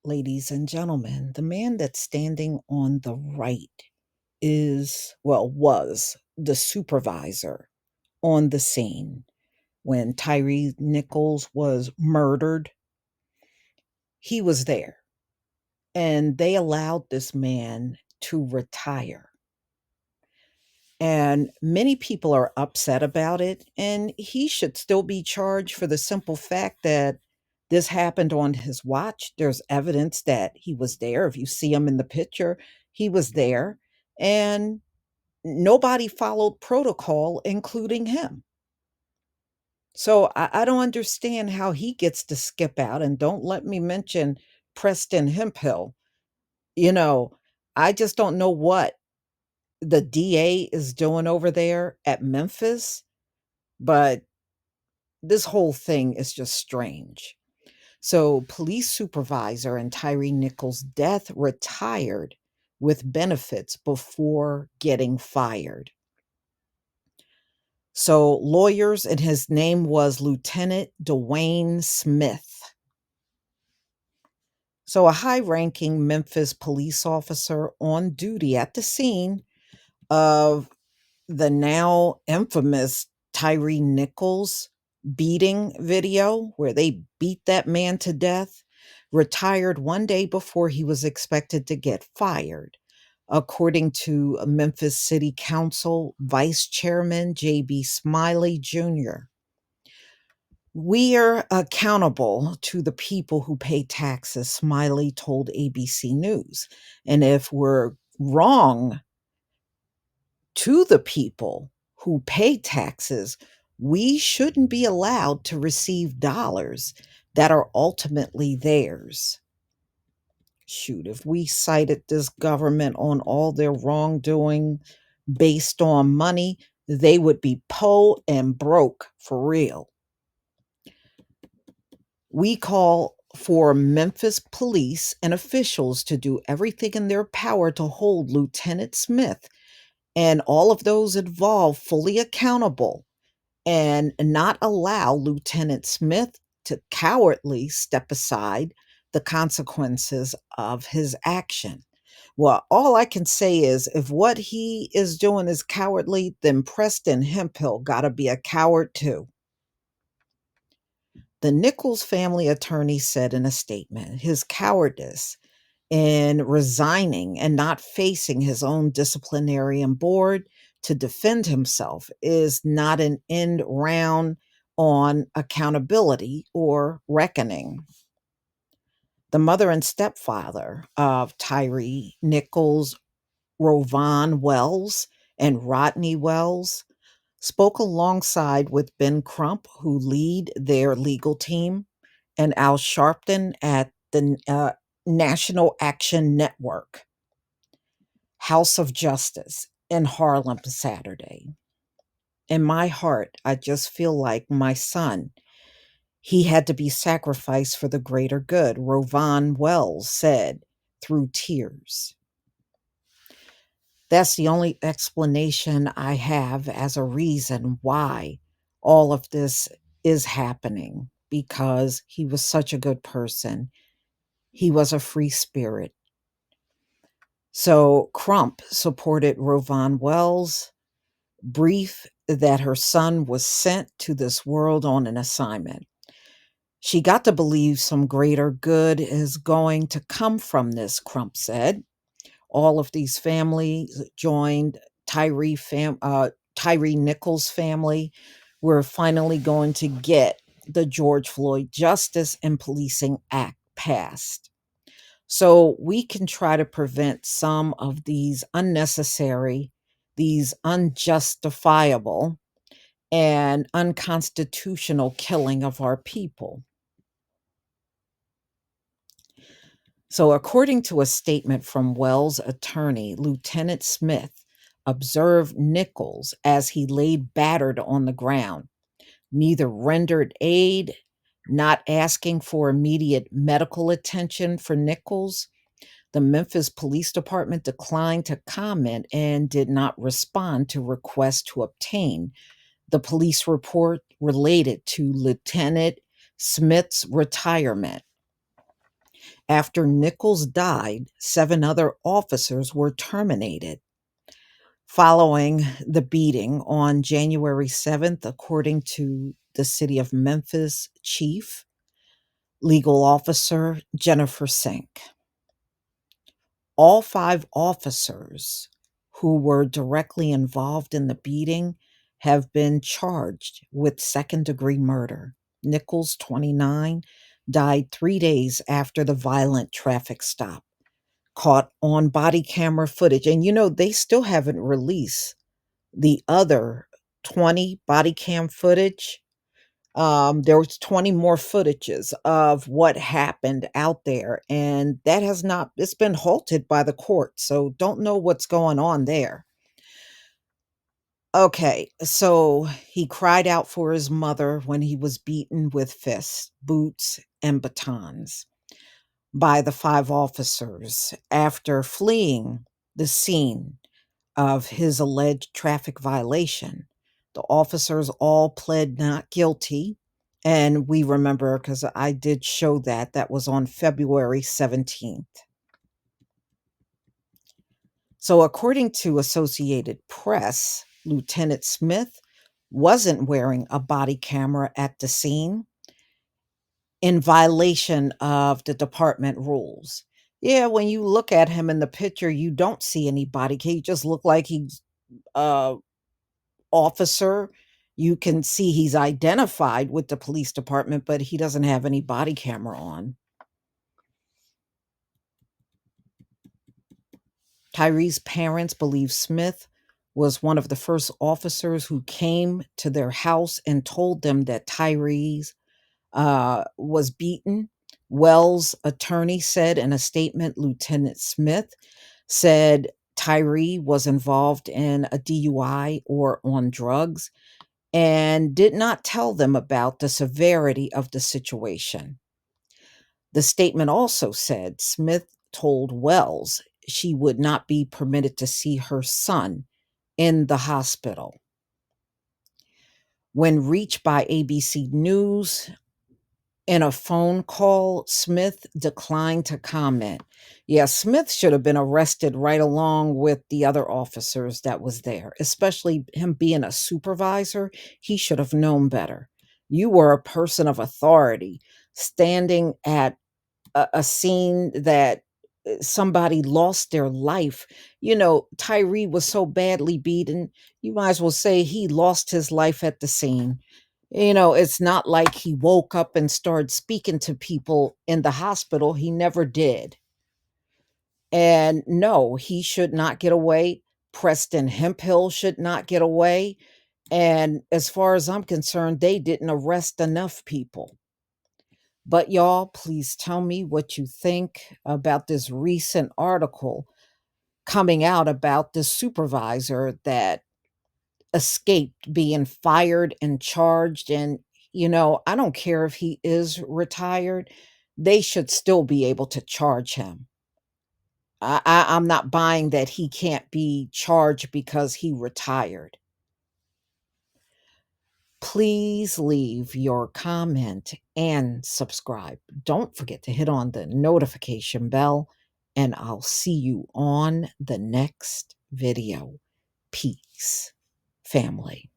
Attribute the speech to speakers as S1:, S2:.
S1: Ladies and gentlemen, the man that's standing on the right was the supervisor on the scene when Tyree Nichols was murdered. He was there, and they allowed this man to retire. And many people are upset about it, and he should still be charged for the simple fact that this happened on his watch. There's evidence that he was there. If you see him in the picture, he was there, and nobody followed protocol, including him. So I don't understand how he gets to skip out. And don't let me mention Preston Hemphill. You know, I just don't know what the DA is doing over there at Memphis, but this whole thing is just strange. So, police supervisor and Tyree Nichols' death retired with benefits before getting fired. So, lawyers, and his name was Lieutenant DeWayne Smith. So, a high ranking Memphis police officer on duty at the scene of the now infamous Tyree Nichols beating video, where they beat that man to death, retired one day before he was expected to get fired, according to Memphis City Council Vice Chairman J.B. Smiley Jr. We are accountable to the people who pay taxes, Smiley told ABC News. And if we're wrong to the people who pay taxes, we shouldn't be allowed to receive dollars that are ultimately theirs. Shoot, if we cited this government on all their wrongdoing based on money, they would be po and broke for real. We call for Memphis police and officials to do everything in their power to hold Lieutenant Smith and all of those involved fully accountable, and not allow Lieutenant Smith to cowardly step aside the consequences of his action. Well, all I can say is if what he is doing is cowardly, then Preston Hemphill got to be a coward too. The Nichols family attorney said in a statement his cowardice in resigning and not facing his own disciplinarian board to defend himself is not an end round on accountability or reckoning. The mother and stepfather of Tyree Nichols, Rovon Wells and Rodney Wells, spoke alongside with Ben Crump, who lead their legal team, and Al Sharpton at the National Action Network, House of Justice in Harlem Saturday. In my heart, I just feel like my son, he had to be sacrificed for the greater good, Rovon Wells said through tears. That's the only explanation I have as a reason why all of this is happening, because he was such a good person. He was a free spirit. So Crump supported Rovon Wells' brief that her son was sent to this world on an assignment. She got to believe some greater good is going to come from this, Crump said. All of these families joined Tyree Nichols' family. We're finally going to get the George Floyd Justice and Policing Act passed, so we can try to prevent some of these unnecessary, these unjustifiable, and unconstitutional killing of our people. So, according to a statement from Wells' attorney, Lieutenant Smith observed Nichols as he laid battered on the ground, neither rendered aid, not asking for immediate medical attention for Nichols. The Memphis Police Department declined to comment and did not respond to requests to obtain the police report related to Lieutenant Smith's retirement. After Nichols died, 7 other officers were terminated. Following the beating on January 7th, according to the city of Memphis chief legal officer Jennifer Sink. All 5 officers who were directly involved in the beating have been charged with second-degree murder. Nichols, 29, died 3 days after the violent traffic stop, caught on body camera footage. And, they still haven't released the other 20 body cam footage. There was 20 more footages of what happened out there, and that has not it's been halted by the court, so don't know what's going on there. Okay, so he cried out for his mother when he was beaten with fists, boots, and batons by the 5 officers after fleeing the scene of his alleged traffic violation. The officers all pled not guilty. And we remember, because I did show that, that was on February 17th. So, according to Associated Press, Lieutenant Smith wasn't wearing a body camera at the scene in violation of the department rules. Yeah, when you look at him in the picture, you don't see any body cam. He just look like he's officer. You can see he's identified with the police department, but he doesn't have any body camera on. Tyree's parents believe Smith was one of the first officers who came to their house and told them that Tyree's was beaten. Wells' attorney said in a statement, Lieutenant Smith said Tyree was involved in a DUI or on drugs, and did not tell them about the severity of the situation. The statement also said Smith told Wells she would not be permitted to see her son in the hospital. When reached by ABC News in a phone call, Smith declined to comment. Yeah, Smith should have been arrested right along with the other officers that was there, especially him being a supervisor. He should have known better. You were a person of authority standing at a scene that somebody lost their life. Tyree was so badly beaten, you might as well say he lost his life at the scene. It's not like he woke up and started speaking to people in the hospital. He never did. And no, he should not get away. Preston Hemphill should not get away. And as far as I'm concerned, they didn't arrest enough people. But y'all, please tell me what you think about this recent article coming out about the supervisor that escaped being fired and charged. And, I don't care if he is retired, they should still be able to charge him. I'm not buying that he can't be charged because he retired. Please leave your comment and subscribe. Don't forget to hit on the notification bell, and I'll see you on the next video. Peace, family.